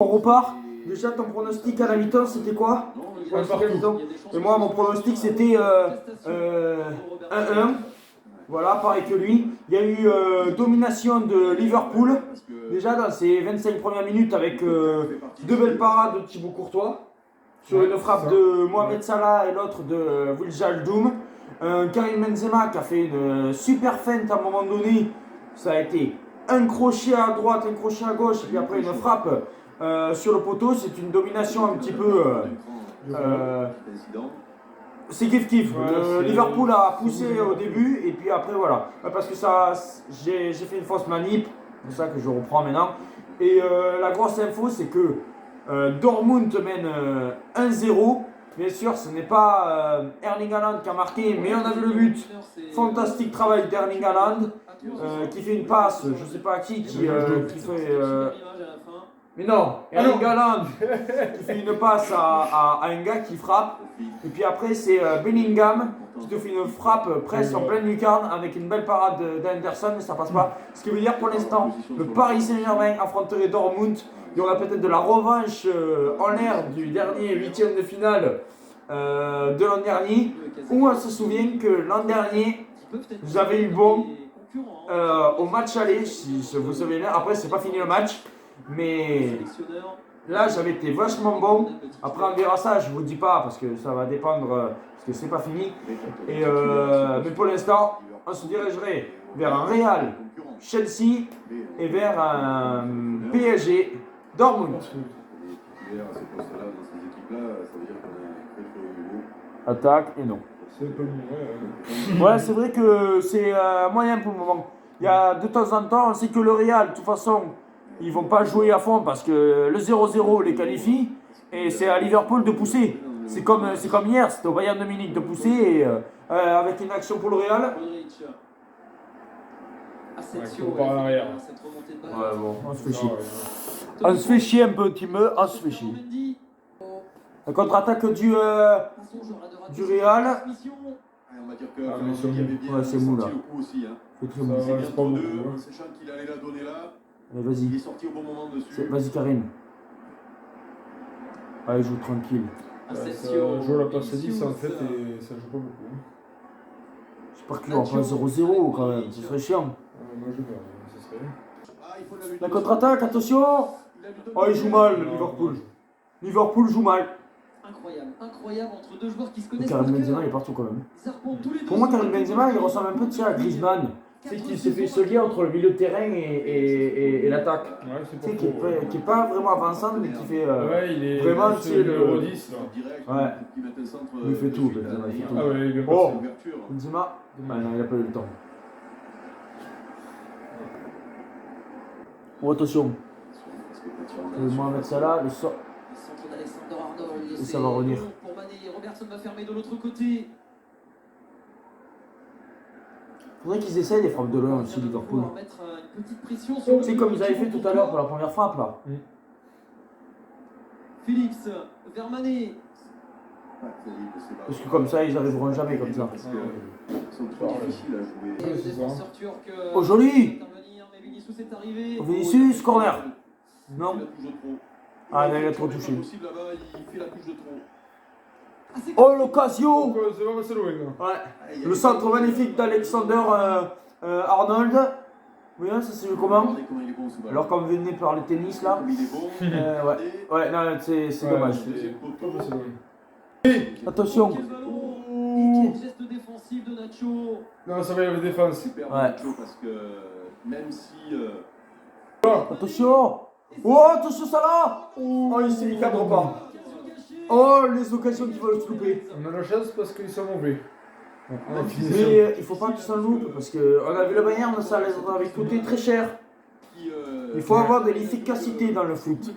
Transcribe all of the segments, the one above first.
On repart. Déjà, ton pronostic à la mi-temps, c'était quoi? Et moi, mon pronostic, c'était 1-1. Voilà, pareil que lui. Il y a eu domination de Liverpool. Déjà, dans ces 25 premières minutes, avec deux belles parades de Thibaut Courtois. Sur une frappe de Mohamed Salah et l'autre de Wijnaldum. Karim Benzema qui a fait une super feinte à un moment donné. Ça a été un crochet à droite, un crochet à gauche, et puis après une frappe sur le poteau. C'est une domination un petit peu. C'est kiff-kiff. Liverpool a poussé au début, et puis après voilà. Parce que ça, j'ai fait une fausse manip, c'est ça que je reprends maintenant. Et la grosse info, c'est que Dortmund mène 1-0. Bien sûr, ce n'est pas Erling Haaland qui a marqué, mais on a vu le but. Fantastique travail d'Erling Haaland qui fait une passe, je ne sais pas à qui fait. Mais non, Erling Haaland qui fait une passe à un gars qui frappe. Et puis après, c'est Bellingham qui te fait une frappe presque en pleine lucarne avec une belle parade d'Henderson, mais ça passe pas. Ce qui veut dire pour l'instant, le Paris Saint-Germain affronterait Dortmund. Il y aura peut-être de la revanche en l'air du dernier huitième de finale de l'an dernier, où on se souvient que l'an dernier, j'avais eu bon au match aller, si vous vous souvenez. Après, c'est pas fini le match, mais là, j'avais été vachement bon. Après, on verra ça, je vous dis pas, parce que ça va dépendre, parce que c'est pas fini. Et, mais pour l'instant, on se dirigerait vers un Real, Chelsea, et vers un PSG, Dortmund. Attaque et non. Ouais, c'est vrai que c'est moyen pour le moment. Il y a de temps en temps, on sait que le Real, de toute façon, ils vont pas jouer à fond parce que le 0-0 les qualifie et c'est à Liverpool de pousser. C'est comme hier, c'était au Bayern de Munich de pousser et, avec une action pour le Real. On part en arrière. Ouais, bon, on se fait chier. On se fait chier un petit peu, on se fait chier. La contre-attaque du Real. Ouais, c'est mou là. C'est pas beaucoup. Allez, vas-y. Vas-y, Karim. Allez, joue tranquille. Ça joue la passe 10 en fait et ça joue pas beaucoup. J'espère qu'il y aura pas 0-0 quand même, ce serait chiant. Moi je meurs, ça serait. La contre-attaque, attention. Oh, il joue mal, Liverpool. Liverpool joue mal. Incroyable entre deux joueurs qui se connaissent. Karim Benzema il est partout quand même. Pour moi, Karim Benzema il ressemble un peu à Griezmann. C'est qu'il se fait ce lien entre le milieu de terrain et l'attaque. Ouais, c'est Tu sais, pas qui est pas vraiment avançant, mais qui fait ouais, il est vraiment tu sais, le 10 là. Ouais. Il fait tout, Benzema, il fait tout. Ah ouais, il est bien Oh, passé. Benzema, ah non, il a pas eu le temps. Oh, attention. Mohamed Salah, le sort. Et ça va revenir. Robertson va fermer de l'autre côté. Faudrait qu'ils essayent les frappes de loin aussi, Liverpool. C'est C'est comme ils avaient fait tout à l'heure pour la première frappe là. Phillips vers Mané. Parce que comme ça, ils arriveront jamais comme ça. Oh, joli! Vinicius, corner. Non. Ah, non, il a trop touché. Oh, l'occasion! C'est pas passé loin là. Ouais. Le centre magnifique d'Alexander Arnold. Oui, hein, ça c'est comment? Alors qu'on venait par le tennis là. Ouais. Ouais, non, c'est dommage. C'est pas passé loin. Attention. Geste défensif de Nacho. Non, ça va y avoir défense. Ouais. Parce que même si. Attention. Oh, attention Salah. Oh, il cadre pas. Oh, les occasions qui vont se louper. On a la chance parce qu'ils sont mauvais. Mais il faut pas qu'ils s'en loupent parce qu'on a vu le Bayern, ça les avait coûté très cher. Il faut avoir de l'efficacité dans le foot.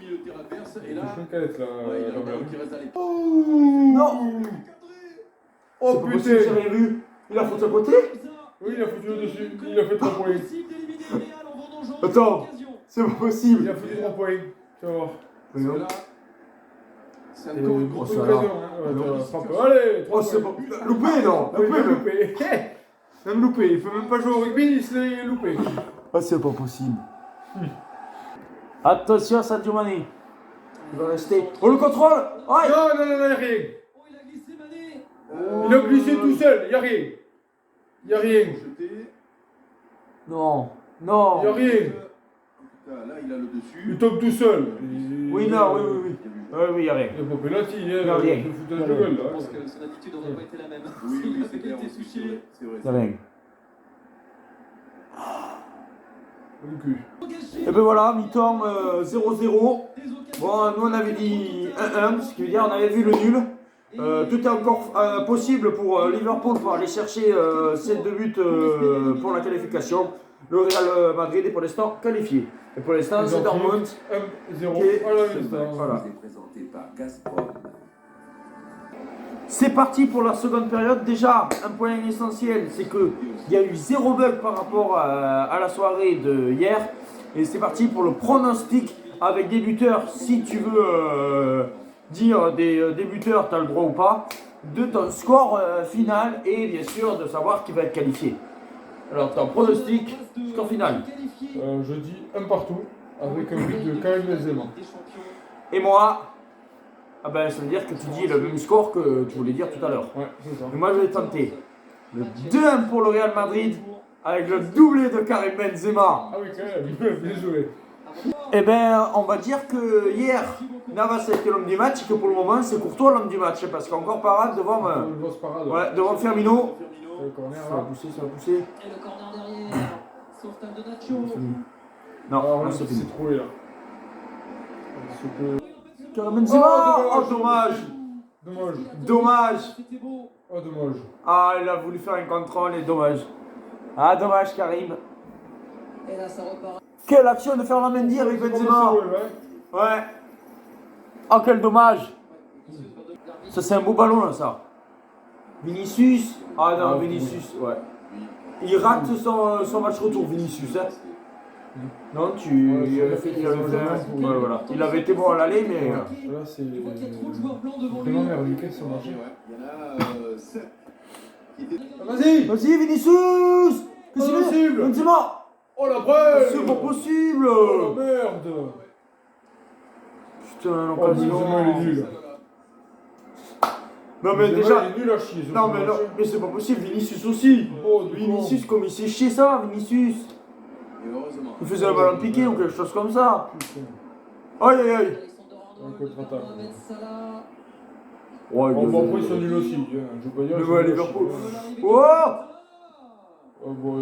Non. Oh C'est pas possible, j'ai putain. rien vu. Il a foutu à côté. Oui, il a foutu le dessus. Il a fait 3 points. Attends, c'est pas possible. Il a foutu 3 points. Tu vas voir. Mais non. C'est encore une grosse Occasion, hein. Frappe. Oh, Allez. c'est pas. Loupé, non. Oui, Loupé, même même. loupé. Même loupé. Il peut même pas jouer au rugby, il se l'est loupé. Ah, c'est pas possible. Attention, Sadio Mané. Il va rester. Oh, le contrôle. Aïe. Non, non, non, y'a rien. Oh, il a glissé Mané. Il a glissé tout seul, y'a rien. Y'a rien. Jeté. Non. Non. Y'a rien. En tout cas, là, il a le dessus. Il tombe tout seul. Oui, non, oui, oui, oui. Oui, oui, il y a rien. Il n'y a pas pénalty, hein. Y'a rien. Il faut foutre de gueule, Je là. pense que son attitude n'aurait pas été la même. Oui, S'il oui, avait c'est clair. été aussi, touché. C'est vrai. Il y a rien. Le cul. Et ben voilà, mi-temps 0-0. Bon, nous on avait dit 1-1, ce qui veut dire on avait vu le nul. Tout est encore possible pour Liverpool pour aller chercher ces 2 buts pour la qualification. Le Real Madrid est pour l'instant qualifié. Et pour l'instant, c'est Dortmund. 1-0. Ok. Voilà. Voilà. C'est parti pour la seconde période. Déjà, un point essentiel, c'est qu'il y a eu 0 bug par rapport à la soirée de hier. Et c'est parti pour le pronostic avec des buteurs. Si tu veux dire des buteurs, tu as le droit ou pas, de ton score final et bien sûr de savoir qui va être qualifié. Alors, ton pronostic, score final. Je dis un partout avec un but de Karim Benzema. Et moi, ah ben, ça veut dire que tu dis le même score que tu voulais dire tout à l'heure. Ouais, c'est ça. Et moi, je vais tenter le 2-1 pour le Real Madrid avec le doublé de Karim Benzema. Ah oui, quand même, bien joué. Eh ben, on va dire que hier, Navas a été l'homme du match et que pour le moment, c'est Courtois l'homme du match. Parce qu'encore parade devant, Une grosse parade. ouais, devant Firmino. Le corner, Ça va là. pousser, ça va pousser. Et le corner derrière. Sauvetage de Nacho. Non, Alors non, là, c'est c'est fini. trouvé, là. C'est que... Karim Benzema, oh dommage. Dommage. Dommage. C'était beau. Oh, dommage. Ah, il a voulu faire un contrôle et dommage. Ah, dommage, Karim. Et là, ça repart. Quelle action de Ferland Mendy avec Benzema. Ouais. Ouais. Oh, quel dommage. Ça, c'est un beau ballon, là, ça. Vinicius. Ah non, Ah, Vinicius, ouais. Il rate son match retour, Vinicius. Hein. Non, il avait fait un. Ouais, voilà. Il avait été bon à l'aller, mais. Là, c'est... Il voit qu'il y a trop de joueurs blancs devant lui. Vraiment merdique, ce match. Il y en a 7 qui étaient. Vas-y. Vas-y, Vinicius. Qu'est-ce que c'est Impossible. Benzema. Oh, la brève. C'est pas possible. Oh, la merde. Putain, Oh, l'occasion. Benzema, il est nul. Non, mais Benzema, déjà. il est nul à chier. sur Non, ce mais match. non, mais c'est pas possible, Vinicius aussi. Oh, du Vinicius, comme il s'est chier ça, Vinicius. Et heureusement. Il faisait un ballon piqué ou quelque chose comme ça. Aïe aïe aïe. Un contre-attaque. Ouais, Oh, bon, après, ils sont nuls aussi. Hein. Je veux pas dire. Le ils sont ouais, nuls à Liverpool. chier. Oh. Oh, bon,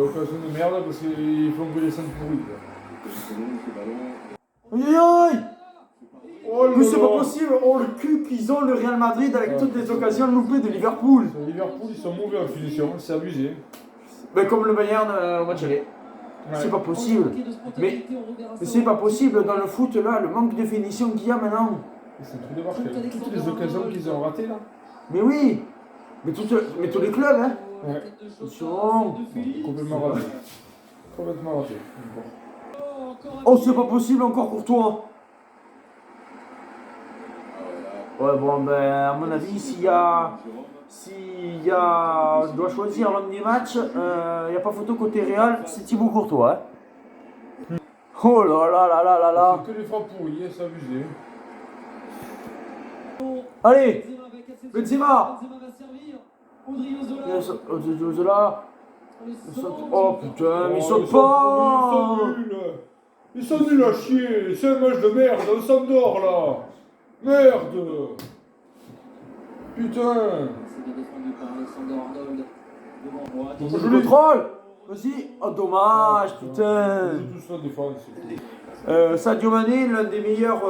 occasion de merde parce qu'ils font que les 5 pourris. Aïe aïe aïe. Oh, Mais c'est pas possible. Oh, le cul qu'ils ont, le Real Madrid, avec toutes les occasions loupées de Liverpool. Liverpool, ils sont mauvais en finition, c'est abusé. Ben, comme le Bayern au match aller. C'est pas possible. Mais c'est pas possible dans le foot là, le manque de finition qu'il y a maintenant. C'est un truc de marqué. Toutes les occasions qu'ils ont ratées là. Mais oui. Mais tous les clubs, hein. Ouais. Attention. Complètement raté. Complètement raté. Oh, c'est pas possible encore Courtois. Ouais, bon, ben, à mon avis, je dois choisir l'homme du match, il n'y a pas photo côté Real, c'est Thibaut Courtois. Hein. Oh là là là là là là. C'est que les frappes pourries, c'est abusé. Allez, Benzema. Odriozola. Oh putain, mais il saute Ils pas. sont nuls. Ils sont nuls à chier. C'est un match de merde, on s'en dort là. Merde. Putain. C'est bien défendu par Alexander Arnold. Devant moi. Je le contrôle. Vas-y. Oh dommage, putain. Ils sont tous la défense. Sadio Mané, l'un des meilleurs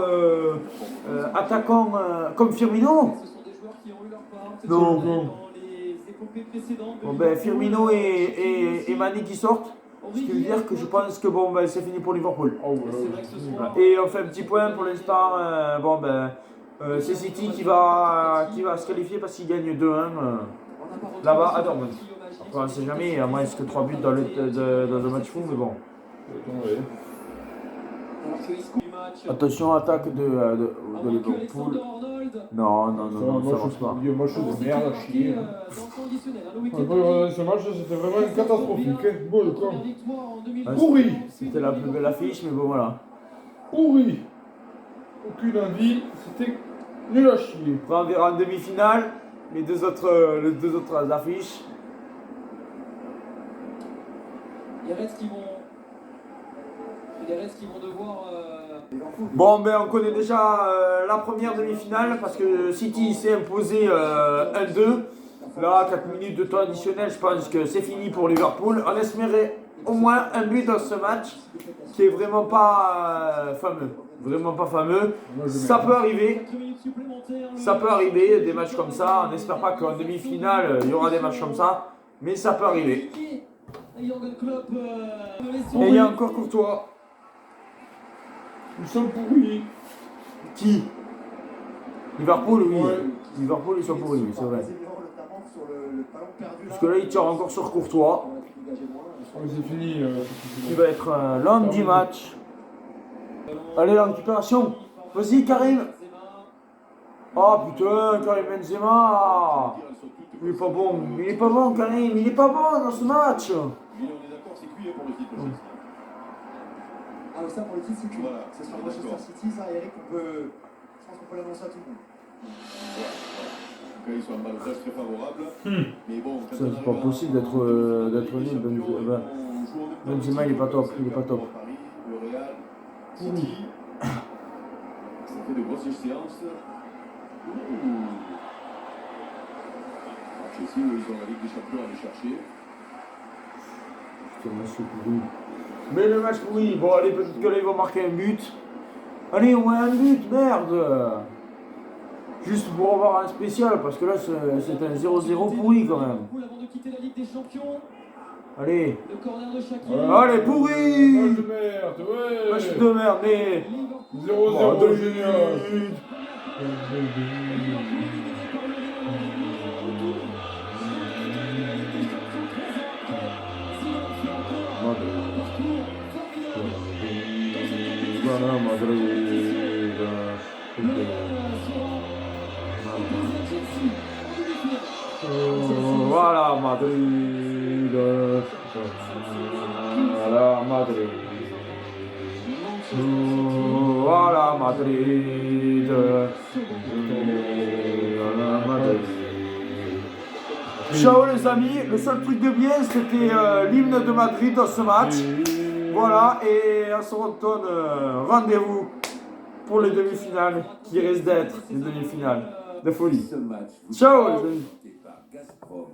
attaquants comme Firmino. Ce sont des joueurs qui ont eu leur part. Non, peut-être non. dans les épopées précédentes de Bon ben Liverpool. Firmino et Mané qui sortent. Ce qui veut dire que je pense que bon ben c'est fini pour Liverpool. Oh ouais. C'est vrai que ce soir, Et on fait un petit point pour l'instant. Bon ben c'est City qui va se qualifier parce qu'il gagne 2-1 on n'a pas retrouvé là-bas à ce Dortmund. trio magique. Enfin, on sait jamais, à moins que 3 buts dans un match fou, mais bon. Alors que Isco du match. Attention, attaque de Avant que Liverpool. Alexander Arnold. Non, non, non, non, ça marche pas. Il y a un match Alors, de c'était merde à marqué, chier. dans le conditionnel, hein, le week-end Après, dernier. ce match, c'était vraiment catastrophique. Hein. Bon, le Première camp. victoire en Ah, 2020. Pourri. C'était la plus belle affiche, mais bon voilà. Pourri. aucune envie, c'était nul à chier. Après, on verra en demi-finale les deux autres affiches. Les Reds qui vont devoir. Bon, ben on connaît déjà la première demi-finale parce que City s'est imposé 1-2. Là, 4 minutes de temps additionnel, je pense que c'est fini pour Liverpool. On espérait au moins un but dans ce match qui est vraiment pas fameux. Vraiment pas fameux. Ça peut arriver. Ça peut arriver, des matchs comme ça. On n'espère pas qu'en demi-finale, il y aura des matchs comme ça. Mais ça peut arriver. Et il y a encore Courtois. Ils sont pourris. Qui? Liverpool, oui. Ouais. Liverpool, ils sont pourris, oui, c'est vrai. Parce que là, il tire encore sur Courtois. Oh, c'est fini. Il va être l'homme du match. Allez, la récupération. Vas-y, Karim. Oh putain, Karim Benzema. Il est pas bon. Il est pas bon, Karim. Il est pas bon dans ce match. Mais on est d'accord, c'est cuit pour le titre. Ah oui, ça pour le titre, c'est cool. Voilà, C'est sur on est Manchester d'accord. City, ça, Eric, je pense qu'on peut l'annoncer à tout le monde. En tout cas, ils sont en balotage très favorable. Mais bon, quand Ça, on c'est pas arrive possible en d'être Ligue des nul. Champions, Benzema, on joue en Benzema, il est pas top. Il est pas top. Paris, le Real, City. Ça fait de grosses séances. Chelsea, ils ont la Ligue des Champions à aller chercher. Putain, match pourri. Mais le match pourri. Bon, allez, peut-être que là, ils vont marquer un but. Allez, au moins un but, merde. Juste pour avoir un spécial, parce que là, c'est un 0-0 pourri quand même. Avant de quitter la Ligue des Champions, Allez. le corner de Shaqiri. Voilà. Allez, pourri. Match de merde, ouais. Match de merde, mais... 0-0 génial. Voilà Madrid. Voilà Madrid. Voilà Madrid. Voilà Madrid. Ciao les amis, le seul truc de bien c'était l'hymne de Madrid dans ce match. Voilà, et on se retourne rendez-vous pour les demi-finales qui risquent d'être les demi-finales de folie. Ce match Ciao les amis. présenté par Gazprom.